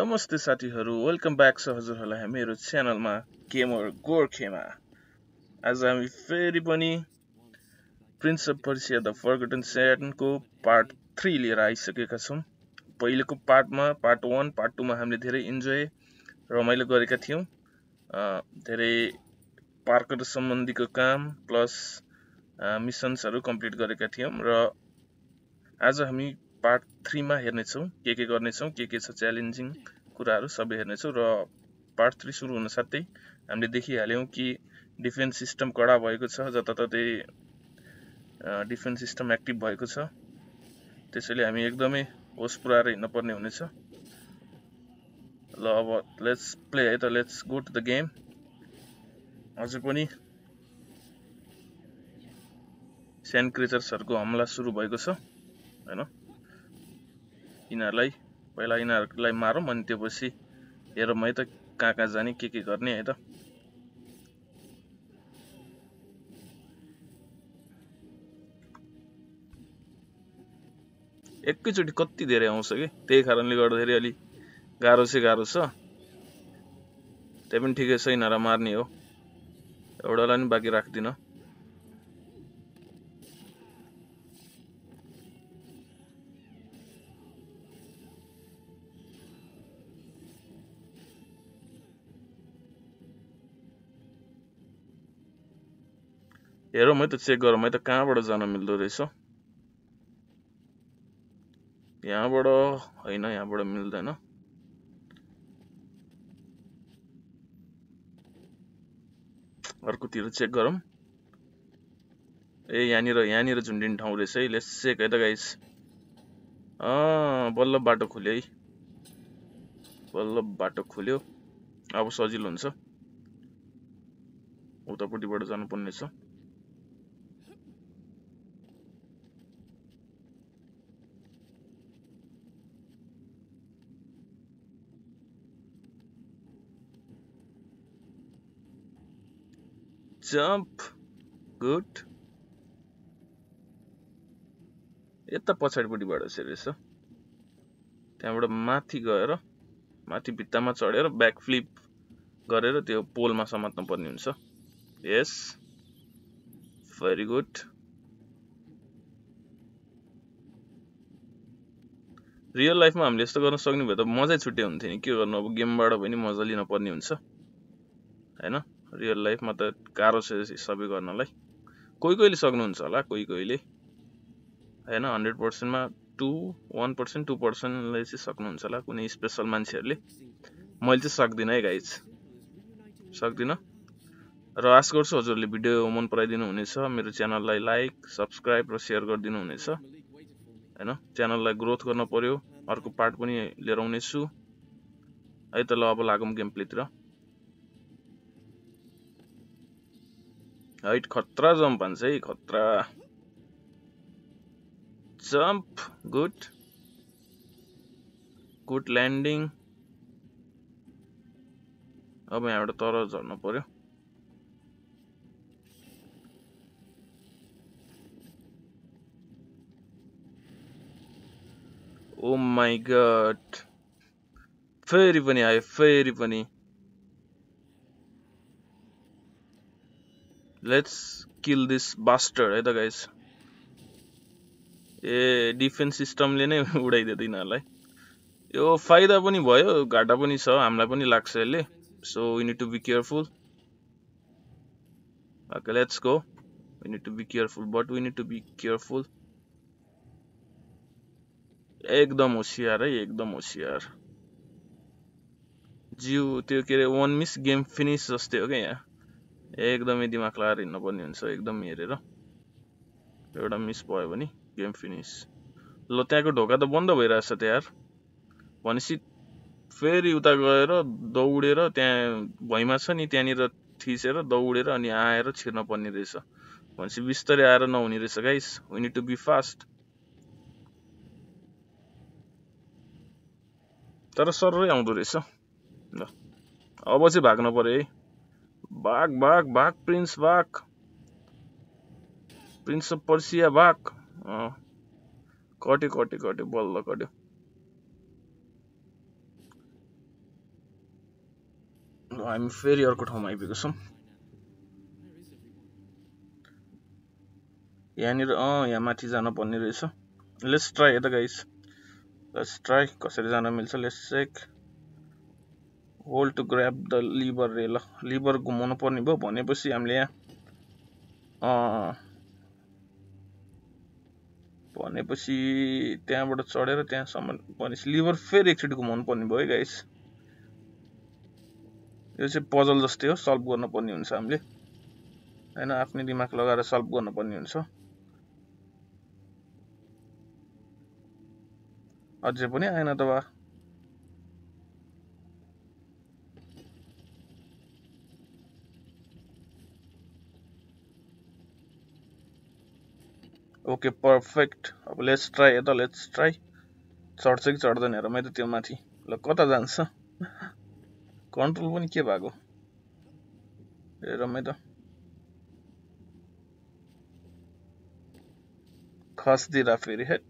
नमस्ते साथीहरु, welcome back छ हजुरहरुलाई मेरो च्यानलमा गेमर गोर्खेमा। आज हामी फेरि पनि prince of Persia the फरगटन sand को पार्ट 3 लिएर आइसकेका छौं। पहिलेको पार्टमा पार्ट 1 पार्ट 2 मा हामीले धेरै इन्जोय रमाइलो गरेका थियौं। धेरै पार्कर सम्बन्धीको काम प्लस मिशन्सहरु कम्प्लिट गरेका थियौं र आज हामी पार्ट 3 मा हेर्नेछौं के गर्नेछौं के छ च्यालेन्जिङ कुराहरु सबै हेर्नेछौं र पार्ट 3 सुरु हुन साथै हामीले देखिहाल्यौं कि डिफेन्स सिस्टम कडा भएको छ, जताततै डिफेन्स सिस्टम एक्टिभ भएको छ। त्यसैले हामी एकदमै होस पुर्याएर हिँड्न पर्ने हुनेछ। ल अब लेट्स प्ले है त, let's go to the game. अझै पनि स्यान्ड क्रिचर्सहरुको हमला सुरु भएको छ हैन। यिनीहरुलाई मारौं अनि त्यसपछि हेरौं है त कहाँ जाने के गर्ने है त। एकैचोटी कति धेरै आउँछ के, त्यही कारणले गर्दाखेरि अलि गाह्रो छ। त्यही पनि ठिकै छ, यिनीहरुलाई मार्ने हो। एउटालाई नि बाँकी राख्दिन। हेरौं है त, चेक गरौं है त कहाँबाट जान मिल्दो रहेछ। यहाँबाट हैन, यहाँबाट मिल्दैन। अर्कोतिर चेक गरौं। ए यहाँनिर झुन्डिने ठाउँ रहेछ है। लेट्स चेक है त गाइस। बल्ल बाटो खुल्यो है, बल्ल बाटो खुल्यो। अब सजिलो हुन्छ, उतापट्टिबाट जानु पर्ने छ। Jump, good. यता पछाडिपट्टिबाट रहेछ। त्यहाँबाट माथि गएर माथि भित्तामा चढेर ब्याक फ्लिप गरेर त्यो पोलमा समात्नु पर्ने हुन्छ। यस, भेरी गुड। रियल लाइफमा हामीले यस्तो गर्न सक्ने भए त मजै छुट्टै हुन्थ्यो नि। के गर्नु, अब गेमबाट पनि मजा लिन पर्ने हुन्छ हैन। रियल लाइफमा त गाह्रो छ सबै गर्नलाई। कोहीले सक्नुहुन्छ होला, कोहीले हैन। 100% मा 1%, 2% ले चाहिँ सक्नुहुन्छ होला, कुनै स्पेशल मान्छेहरुले। मैले चाहिँ सक्दिन है गाइज, सक्दिन। र आशा गर्छु हजुरले भिडियो मन पराइदिनु हुनेछ। मेरो च्यानललाई लाइक, सब्स्क्राइब र शेयर गरिदिनु हुनेछ हैन। च्यानललाई ग्रोथ गर्न पर्यो। अर्को पार्ट पनि लिएर आउने छु है त। ल अब लागौं गेम प्लेतिर। हाइट खतरा जम्प हान्छ है, खतरा जम्प। Good landing. अब यहाँबाट तर झर्नु पर्यो। ओ माई गॉड, फेरि पनि आयो, फेरि पनि। लेट्स किल दिस बास्टर्ड है त गाइस। ए डिफेन्स सिस्टमले नै उडाइदियो यिनीहरुलाई। यो फाइदा पनि भयो, घाटा पनि छ, हामीलाई पनि लाग्छ यसले। So we need to be careful. Okay let's go. We need to be careful, but we need to be careful. एकदम होशियार है, एकदम होशियार। जिउ त्यो के रे, 1 मिस गेम फिनिश जस्तै हो क्या। यहाँ एकदमै दिमाग लगाएर हिँड्नु पर्ने हुन्छ, एकदम हेरेर। एउटा मिस भयो भने गेम फिनिश। ल त्यहाँको ढोका त बन्द भइरहेछ त यार। भनेपछि फेरि उता गएर दौडेर त्यहाँ भुइँमा छ नि, त्यहाँनिर थिचेर दौडेर अनि आएर छिर्न पर्ने रहेछ। भनेपछि बिस्तारै आएर नहुने रहेछ guys. We need to be fast. तर सररै आउँदो रहेछ। ल अब चाहिँ भाग्न पर्यो है। भाग भाग भाग प्रिन्स, भाग। प्रिन्स अफ पर्सिया भाग। कट्यो बल्ल कट्यो। ल हामी फेरि अर्को ठाउँमा आइपुगेको छौँ यहाँनिर यहाँ माथि जान पर्ने रहेछ लेट्स ट्राई है त गाइस लेट्स ट्राई कसरी जान मिल्छ let's check hold to grab the lever रे ल लिभर घुमाउनु पर्ने भयो भनेपछि हामीले यहाँ भनेपछि त्यहाँबाट चढेर त्यहाँसम्म भनेपछि लिभर फेरि एकचोटि घुमाउनु पर्ने भयो है गाइस यो चाहिँ पजल जस्तै हो सल्भ गर्न पर्ने हुन्छ हामीले हैन आफ्नै दिमाग लगाएर सल्भ गर्न पर्ने हुन्छ अझै पनि आएन त बा ओके पर्फेक्ट अब लेट्स ट्राई है त लेट्स ट्राई चढ्छ कि चढ्दैन हेरौँ है त त्यो माथि ल कता जान्छ कन्ट्रोल पनि के भएको हेरौँ है त खस्दिरा फेरि हेट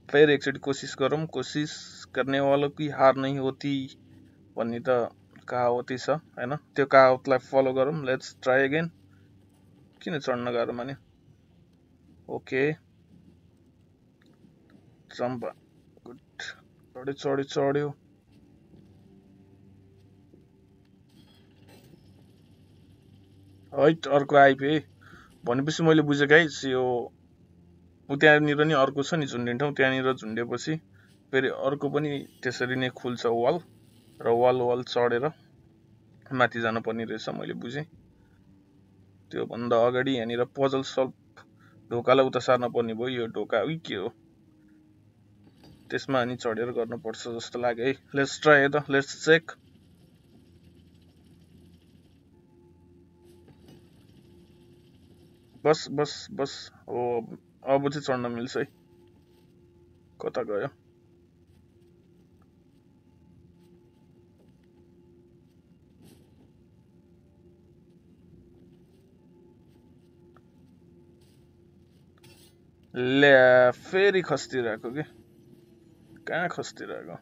फिर एकचोटि कोसिस गरौँ कोसिस गर्ने वालों की हार नहीं होती भन्ने त कहावती छ हैन त्यो कहावतलाई फलो गरौँ लेट्स ट्राई अगेन किन चढ्न गाह्रो मान्यो ओके जम्प गुड चढ्यो हैट अर्को आइपुगे भनेपछि मैले बुझेँ गाइस यो त्यहाँनिर नि अर्को छ नि झुन्डिने ठाउँ त्यहाँनिर झुन्डेपछि फेरि अर्को पनि त्यसरी नै खुल्छ वाल र वाल चढेर माथि जान पर्ने रहेछ मैले बुझेँ त्यो भन्दा अगाडि यहाँनिर पजल सल्भ ढोकालाई उता सार्न पर्ने भयो यो ढोका उही के हो त्यसमा अनि चढेर गर्नुपर्छ जस्तो लाग्यो है लेट्स ट्राई है त लेट्स चेक बस हो अब चाहिँ चढ्न मिल्छ है कता गयो ले फेरि खस्तिरहेको के कहाँ खस्तिरहेको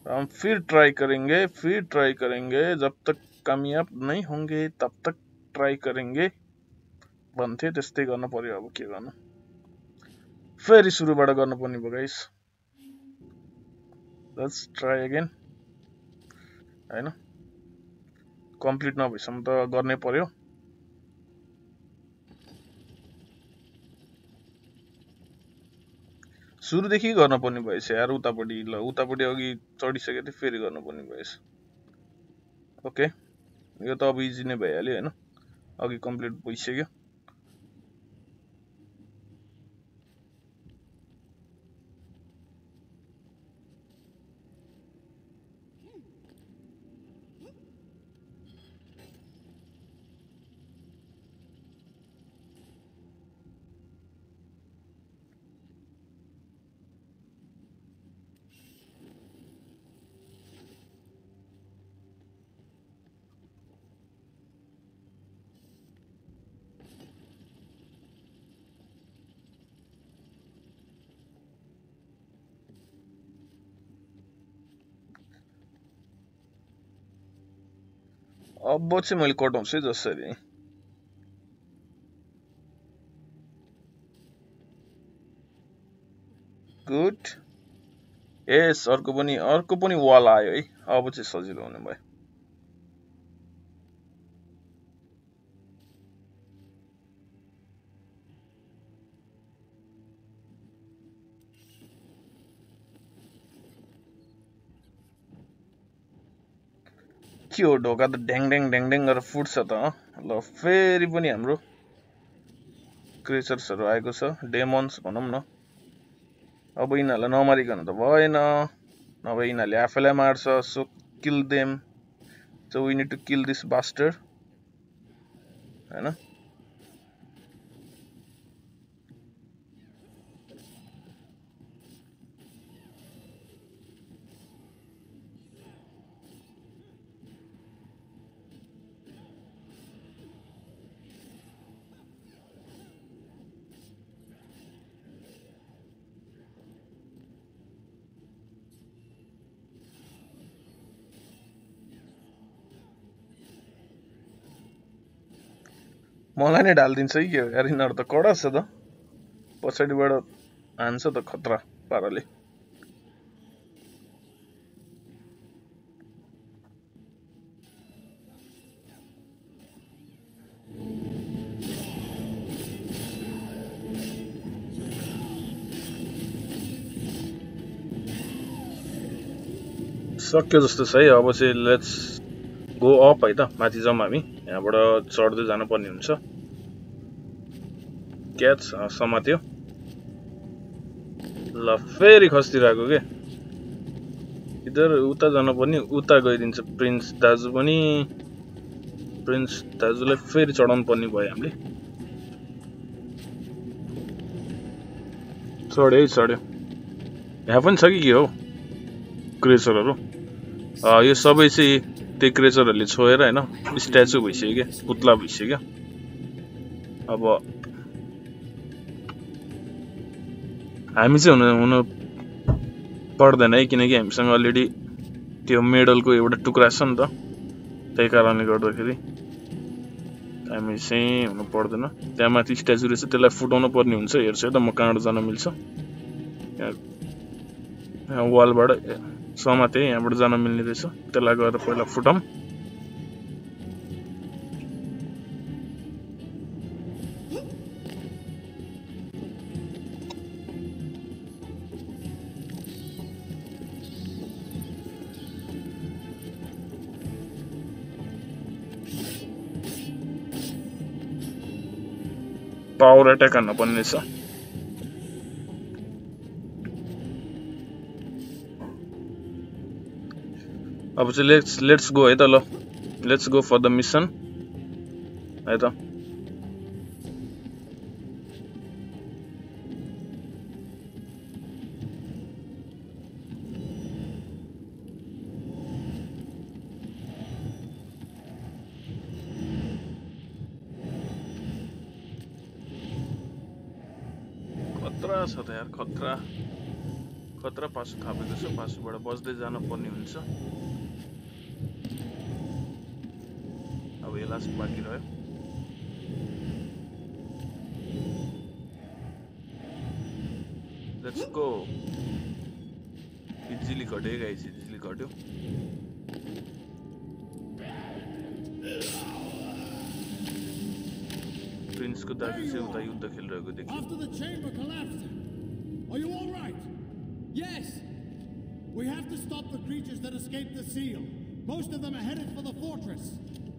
हम फिर ट्राई करेंगे जब तक कामयाब नहीं होंगे तब तक ट्राई करेंगे भन्थे त्यस्तै गर्न पर्यो अब के गर्नु फेरि सुरुबाट गर्न पर्ने भयो गाइस लेट्स ट्राई अगेन हैन कम्प्लिट नभएसम्म त गर्नै पर्यो सुरुदेखि गर्न पर्ने भएछ यार उतापट्टि ल उतापट्टि अघि चढिसके त फेरि गर्न पर्ने भएछ ओके यो त अब इजी नै भइहाल्यो हैन अघि कम्प्लिट भइसक्यो अब चाहिँ मैले कटाउँछु है जसरी गुड यस अर्को पनि वाल आयो है अब चाहिँ सजिलो हुने भयो के हो ढोका त ढ्याङ गरेर फुट्छ त ल फेरि पनि हाम्रो क्रिएचर्सहरु आएको छ डेमन्स भनौं न अब यिनीहरुलाई नमारिकन त भएन नभए यिनीहरुले आफैलाई मार्छ so kill them so we need to kill this bastard हैन मलाई नै ढालिदिन्छ कि के हो यार, यिनीहरू त कडा छ त, पछाडिबाट हान्छ त खतरा पाराले। सक्यो जस्तो छ है। अब चाहिँ लेट्स गो अप है त, माथि जाउँ हामी। यहाँबाट चढ्दै जानुपर्ने हुन्छ। क्याच समात्यो। ल फेरि खस्तिरहेको के, इधर उता जानुपर्ने, उता गइदिन्छ प्रिन्स दाजु पनि। प्रिन्स दाजुलाई फेरि चढाउनु पर्ने भयो हामीले। चढ्यो। यहाँ पनि छ कि के हो क्रेचरहरू। यो सबै चाहिँ त्यही क्रेचरहरूले छोएर होइन स्ट्याचु भइसक्यो क्या, पुत्ला भइसक्यो। अब हामी चाहिँ हुनु पर्दैन है, किनकि हामीसँग अलरेडी त्यो मेडलको एउटा टुक्रा छ नि त, त्यही कारणले गर्दाखेरि हामी चाहिँ हुनु पर्दैन। त्यहाँ माथि स्ट्याचु रहेछ, त्यसलाई फुटाउनु पर्ने हुन्छ। हेर्छु है त म कहाँबाट जान मिल्छ। यहाँ वालबाट समाते, यहाँबाट जान मिल्ने रहेछ। त्यसलाई गएर पहिला फुटाउँ। पावर अट्याक हान्न पर्ने रहेछ। अब चाहिँ लेट्स गो है त। ल let's go for the mission है त। खतरा छ त यार, खतरा पासो थापेको छ। पासोबाट बस्दै जान पर्ने हुन्छ। अब यो लास्ट बाँकी रह्यो। Let's go. इजिली घट्यो गाइस, इजिली घट्यो। प्रिन्सको दाजु चाहिँ उता युद्ध खेलिरहेको देखियो। After the chamber collapsed, are you all right? Yes. We have to stop the creatures that escaped the seal. Most of them are headed for the fortress.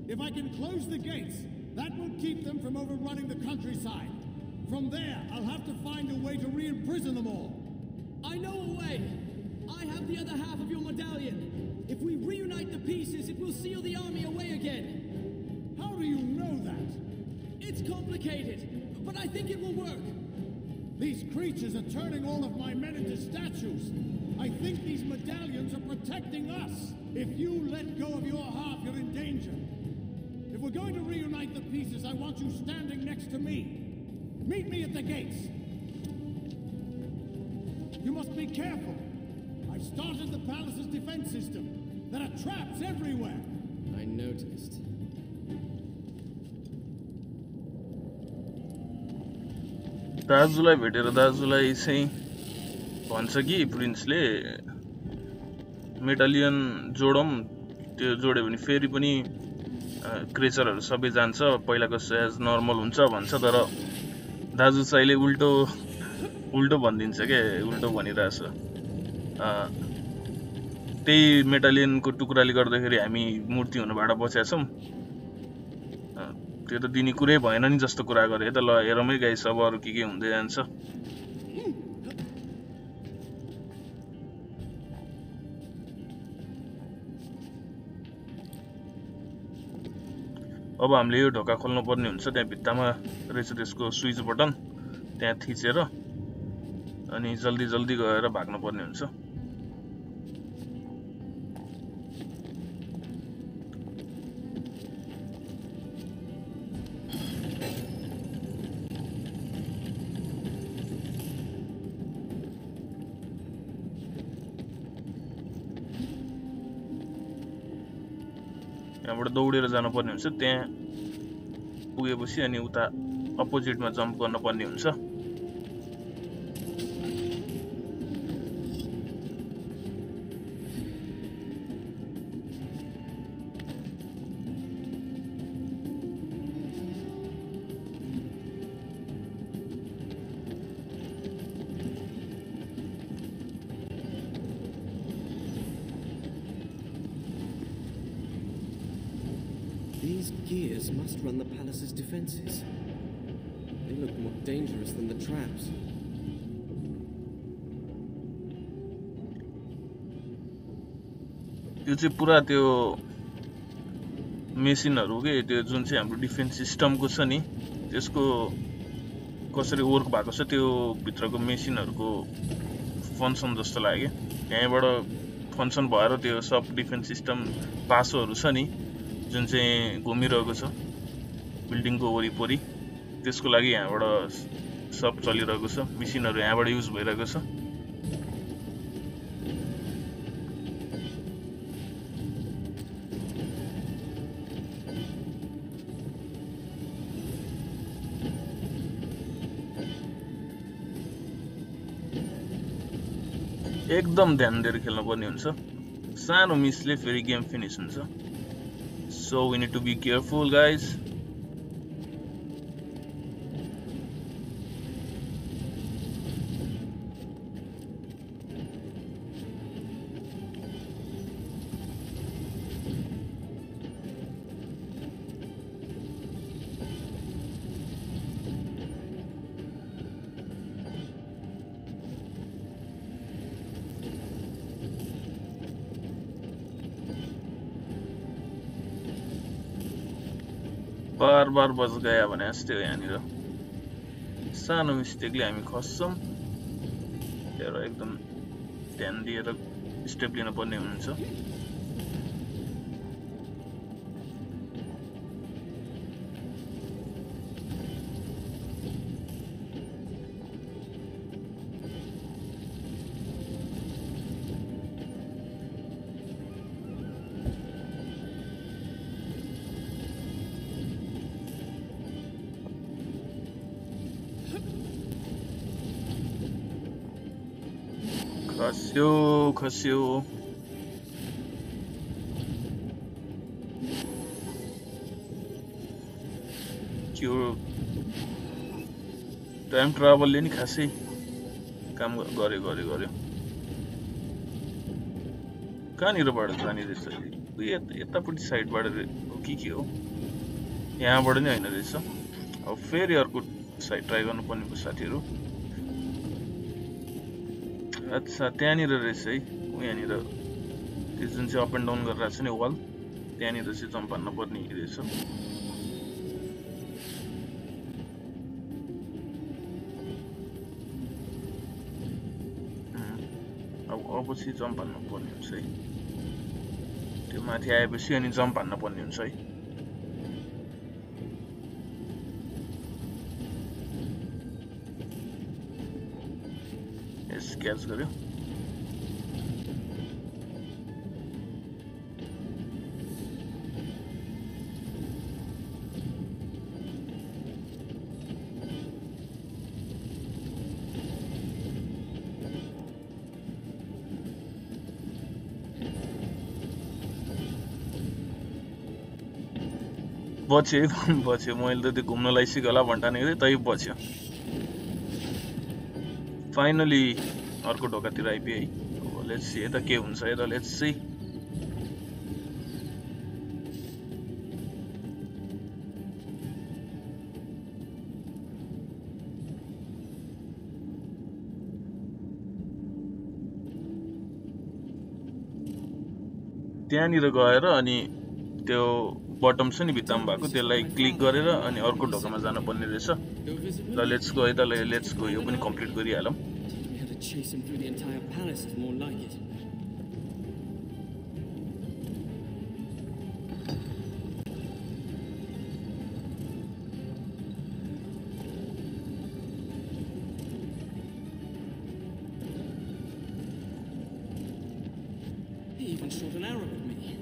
If I can close the gates, that will keep them from overrunning the countryside. From there, I'll have to find a way to re-imprison them all. I know a way. I have the other half of your medallion. If we reunite the pieces, it will seal the army away again. How do you know that? It's complicated, but I think it will work. These creatures are turning all of my men into statues. I think these medallions are protecting us. If you let go of your half, you're in danger. If we're going to reunite the pieces, I want you standing next to me. Meet me at the gates. You must be careful. I've started the palace's defense system. There are traps everywhere. I noticed. दाजुलाई भेटेर दाजुलाई चाहिँ भन्छ कि प्रिन्सले मेटालियन जोडौँ। त्यो जोड्यो भने फेरि पनि क्रेचरहरू सबै जान्छ, पहिलाको एज नर्मल हुन्छ भन्छ। तर दाजु चाहिँ अहिले उल्टो भनिदिन्छ क्या, उल्टो भनिरहेछ। त्यही मेटालियनको टुक्राले गर्दाखेरि हामी मूर्ति हुनबाट बचेका छौँ। त्यो त दिने कुरै भएन नि जस्तो कुरा गरे त। ल हेरौँ है गाइस, अब अरू के हुँदै जान्छ। अब हामीले यो ढोका खोल्नु पर्ने हुन्छ। त्यहाँ भित्तामा रहेछ त्यसको स्विच बटन, त्यहाँ थिचेर अनि जल्दी गएर भाग्नु पर्ने हुन्छ। यहाँबाट दौडेर जानुपर्ने हुन्छ। त्यहाँ पुगेपछि अनि उता अपोजिटमा जम्प गर्नुपर्ने हुन्छ These gears must run the palace's defenses. They look more dangerous than the traps. यो चाहिँ पुरा त्यो मेसिनहरु के त्यो जुन चाहिँ हाम्रो डिफेन्स सिस्टमको छ नि त्यसको कसरी वर्क भएको छ त्यो भित्रको मेसिनहरुको फंक्सन जस्तो लाग्यो यहाँबाट फंक्सन भएर त्यो सब डिफेन्स सिस्टम पासोहरु छ नि जुन चाहिँ घुमिरहेको छ बिल्डिङको वरिपरि त्यसको लागि यहाँबाट सब चलिरहेको छ मेसिनहरु यहाँबाट युज भइरहेको छ एकदम ध्यान दिएर खेल्न पर्ने हुन्छ सानो मिसले फेरि गेम फिनिश हुन्छ So we need to be careful, guys. बार बज गया भने जस्तै हो यहाँनिर सानो मिस्टेकले हामी खस्छौं तर एकदम ध्यान दिएर स्टेप लिन पर्ने हुन्छ खस्यो त्यो टाइम ट्राभलले नि खासै काम गर्यो कहाँनिरबाट जाने रहेछ यतापट्टि साइडबाट हो के हो यहाँबाट नि हैन रहेछ अब फेरि अर्को साइड ट्राई गर्नुपर्ने भयो साथीहरु अच्छा त्यहाँनिर रहेछ है यहाँनिर त्यो जुन चाहिँ अप एन्ड डाउन गरिरहेछ नि वाल त्यहाँनिर चाहिँ जम्प हान्न पर्ने रहेछ अब चाहिँ जम्प हान्न पर्ने हुन्छ है त्यो माथि आएपछि अनि जम्प हान्न पर्ने हुन्छ है क्याच गर्यो बच्यो मैले त त्यो घुम्न लाइसिक्यो होला भन्टानेको थिएँ तै बच्यो फाइनली अर्को ढोकातिर आइपुगे है अब लेट्स सी यता के हुन्छ यता लेट्स सी त्यहाँनिर गएर अनि त्यो बटम छ नि भित्तामा भएको त्यसलाई क्लिक गरेर अनि अर्को ढोकामा जान पर्ने रहेछ ल लेट्स गो है त लेट्स गो यो पनि complete गरिहालौं Chase him through the entire palace is more like it. He even shot an arrow at me.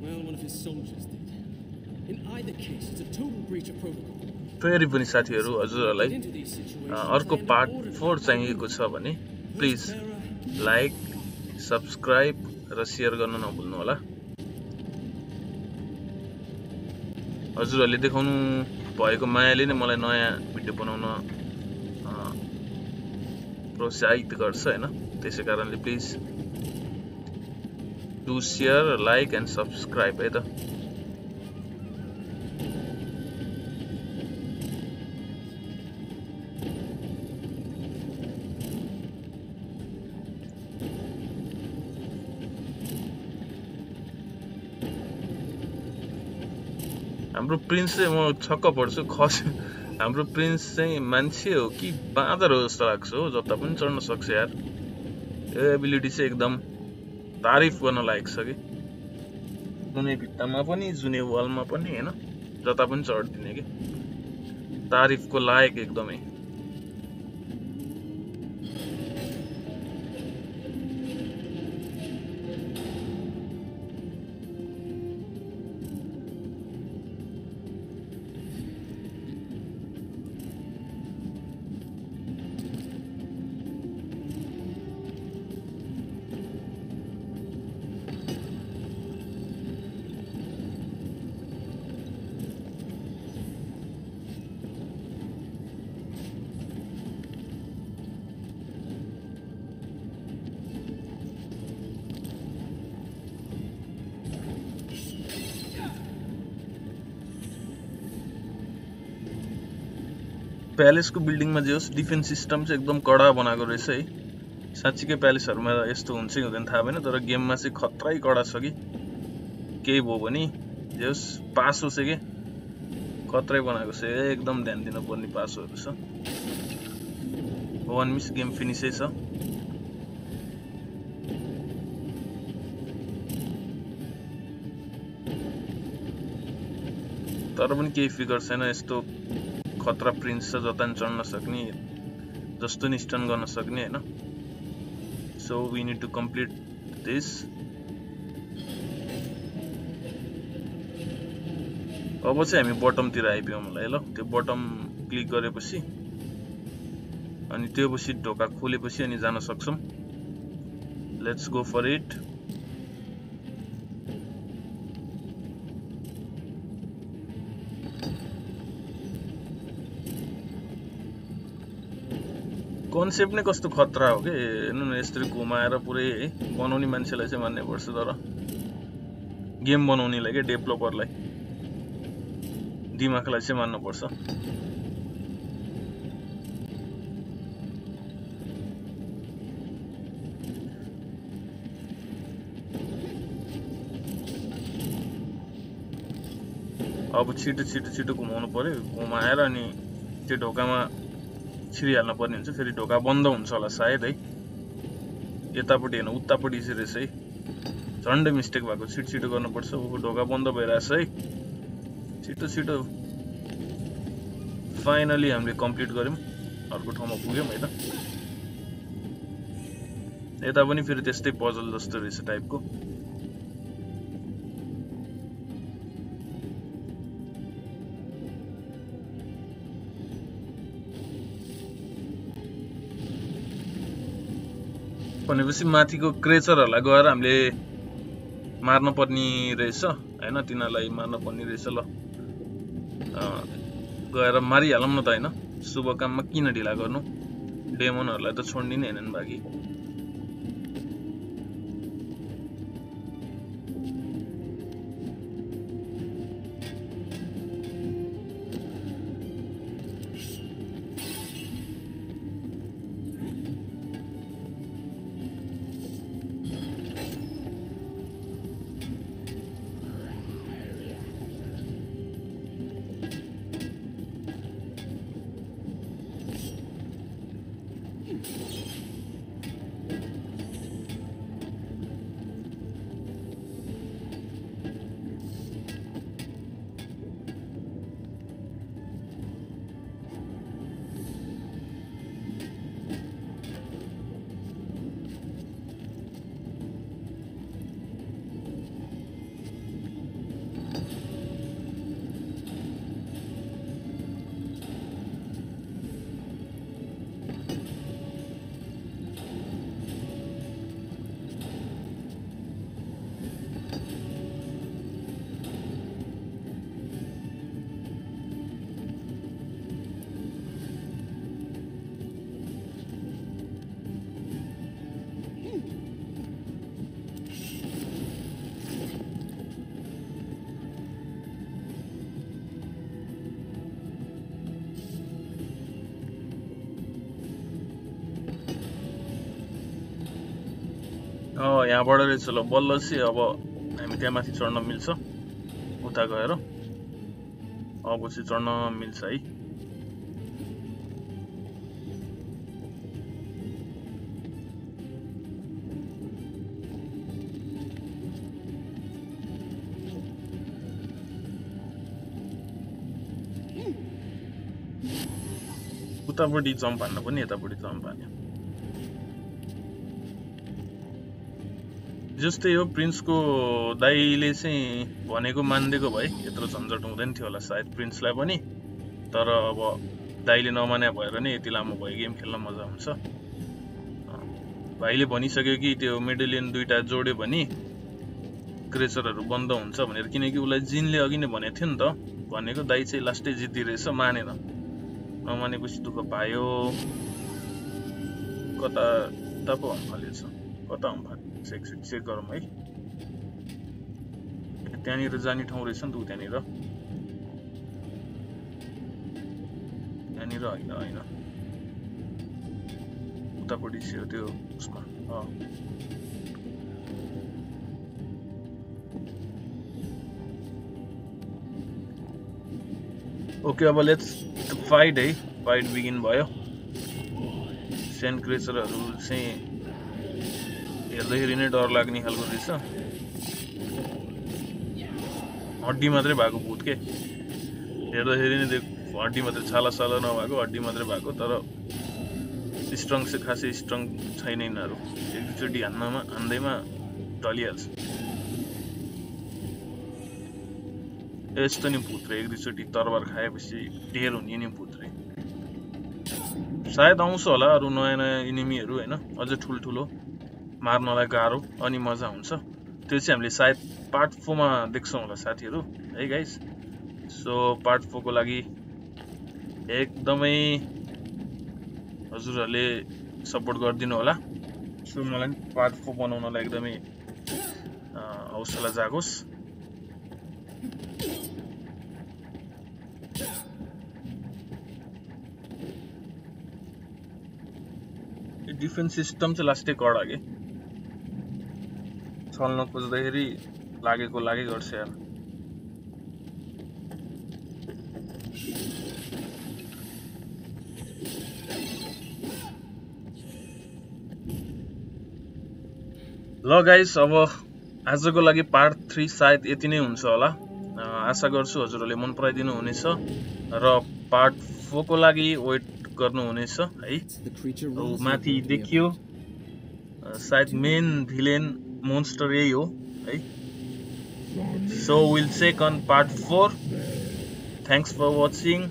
Well, one of his soldiers did. In either case, it's a total breach of protocol. फेरि पनि साथीहरु हजुरहरुलाई Into these situations, अर्को and part order 4 चाहिएको छ भने please like subscribe र share गर्न नभुल्नु होला हजुरहरुले देखाउनु भएको मायाले नै मलाई नयाँ भिडियो बनाउन प्रोत्साहित गर्छ हैन त्यसैकारणले please do share like and subscribe है त हाम्रो प्रिन्स चाहिँ म छक्क पर्छु हाम्रो प्रिन्स चाहिँ मान्छे हो कि बाँदर हो जस्तो लाग्छ हो जता पनि चढ्न सक्छ यार यो एबिलिटी चाहिँ एकदम तारिफ गर्न लायक छ कि जुनै भित्तामा पनि जुनै वालमा पनि हैन जता पनि चढ्दिने कि तारिफको लायक एकदमै प्यालेसको बिल्डिङमा जे होस् डिफेन्स सिस्टम चाहिँ एकदम कडा बनाएको रहेछ है साच्चीकै प्यालेसहरुमा यस्तो हुन्छ कि हुँदैन थाहा भएन तर गेममा चाहिँ खतरै कडा छ कि केही भयो भने जे होस् पासो चाहिँ के खतरै बनाएको छ एकदम ध्यान दिन पर्ने पासोहरु छ वन मिस गेम फिनिसै छ तर पनि केही फिगर छैन यस्तो खतरा प्रिन्स छ जता नि चढ्न सक्ने जस्तो नि स्टन गर्न सक्ने हैन so we need to complete this अब चाहिँ हामी बटम तिर आइपुग्यौं होला है ल त्यो बटम क्लिक गरेपछि अनि त्यो पछि ढोका खोलेपछि अनि जान सक्छौं let's go for it concept नै कस्तो खतरा हो के हेर्नु न यसरी घुमाएर पुरै है बनाउने मान्छेलाई चाहिँ मान्नै पर्छ तर गेम बनाउनेलाई के डेभलपरलाई दिमागलाई चाहिँ मान्नु पर्छ अब छिटो घुमाउनु पर्यो घुमाएर अनि त्यो ढोकामा छिरिहाल्न पर्ने हुन्छ फेरि ढोका बन्द हुन्छ होला सायद है यतापट्टि हैन उतापट्टि चाहिँ रहेछ है झन्डै मिस्टेक भएको छिटो गर्नुपर्छ ऊ ढोका बन्द भइराछ है छिटो फाइनली हामीले कम्प्लिट गर्यौं अर्को ठाउँमा पुग्यौं है त यता पनि फेरि त्यस्तै पजल जस्तो रहेछ टाइपको भनेपछि माथिको क्रेचरहरुलाई गएर हामीले मार्न पर्ने रहेछ हैन तिनीहरुलाई मार्न पर्ने रहेछ ल गएर मारिहालौं न त हैन शुभ काममा किन ढिला गर्नु डेमनहरुलाई त छोड्दिनै हैनन् बाकी यहाँबाट रहेछ ल बल्ल चाहिँ अब हामी त्यहाँ माथि चढ्न मिल्छ उता गएर अब चाहिँ चढ्न मिल्छ है उतापट्टि जम्प हान्न पनि यतापट्टि जम्प हान्यो जस्तै हो प्रिन्सको दाइले चाहिँ भनेको मान्दिएको भए यत्रो झन्झट हुँदैन थियो होला सायद प्रिन्सलाई पनि तर अब दाइले नमाने भएर नै यति लामो भयो गेम खेल्न मजा हुन्छ भाइले भनिसक्यो कि त्यो मेडेलियन दुईटा जोड्यो भने क्रेचरहरू बन्द हुन्छ भनेर किनकि उसलाई जिनले अघि नै भनेको थियो नि त भनेको दाइ चाहिँ लास्टै जित्दी रहेछ मानेन नमानेपछि दुःख पायो कता पो हम्फालेछ कता हम्फाले चेक गरौँ है त्यहाँनिर जाने ठाउँ रहेछ नि त त्यहाँनिर होइन उतापट्टि थियो त्यो उसमा ओके अब लेट्स फाइट है फाइट बिगिन भयो सेन्ट क्रेचरहरू चाहिँ हेर्दाखेरि नै डर लाग्ने खालको रहेछ हड्डी मात्रै भएको भूत के हेर्दाखेरि नै हड्डी मात्रै छाला नभएको हड्डी मात्रै भएको तर स्ट्रङ चाहिँ खासै स्ट्रङ छैन यिनीहरू एकचोटि हान्दैमा टलिहाल्छ यस्तो नि भूत रे एक दुईचोटि तरबार खाएपछि ढेर हुने नि भूत रे सायद आउँछ होला अरू नयाँ इनिमीहरू होइन अझ ठुल्ठुलो मार्नलाई गाह्रो अनि मजा हुन्छ त्यो चाहिँ हामीले सायद पार्ट 4 मा देख्छौँ होला साथीहरू है गाइस सो पार्ट 4 को लागि एकदमै हजुरहरूले सपोर्ट गरिदिनु होला सो मलाई पार्ट 4 बनाउनलाई एकदमै हौसला जागोस् डिफेन्स सिस्टम चाहिँ लास्टै कडा के छल्न खोज्दाखेरि लागेको गर्छ यार ल गाइस अब आजको लागि पार्ट 3 सायद यति नै हुन्छ होला आशा गर्छु हजुरहरूले मन पराइदिनु हुनेछ र पार्ट 4 को लागि वेट गर्नु हुनेछ है माथि देखियो सायद मेन भिलेन मोन्स्टर यही हो है so will check on part 4 thanks for watching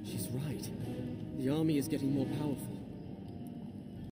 She's right. The army is getting more powerful.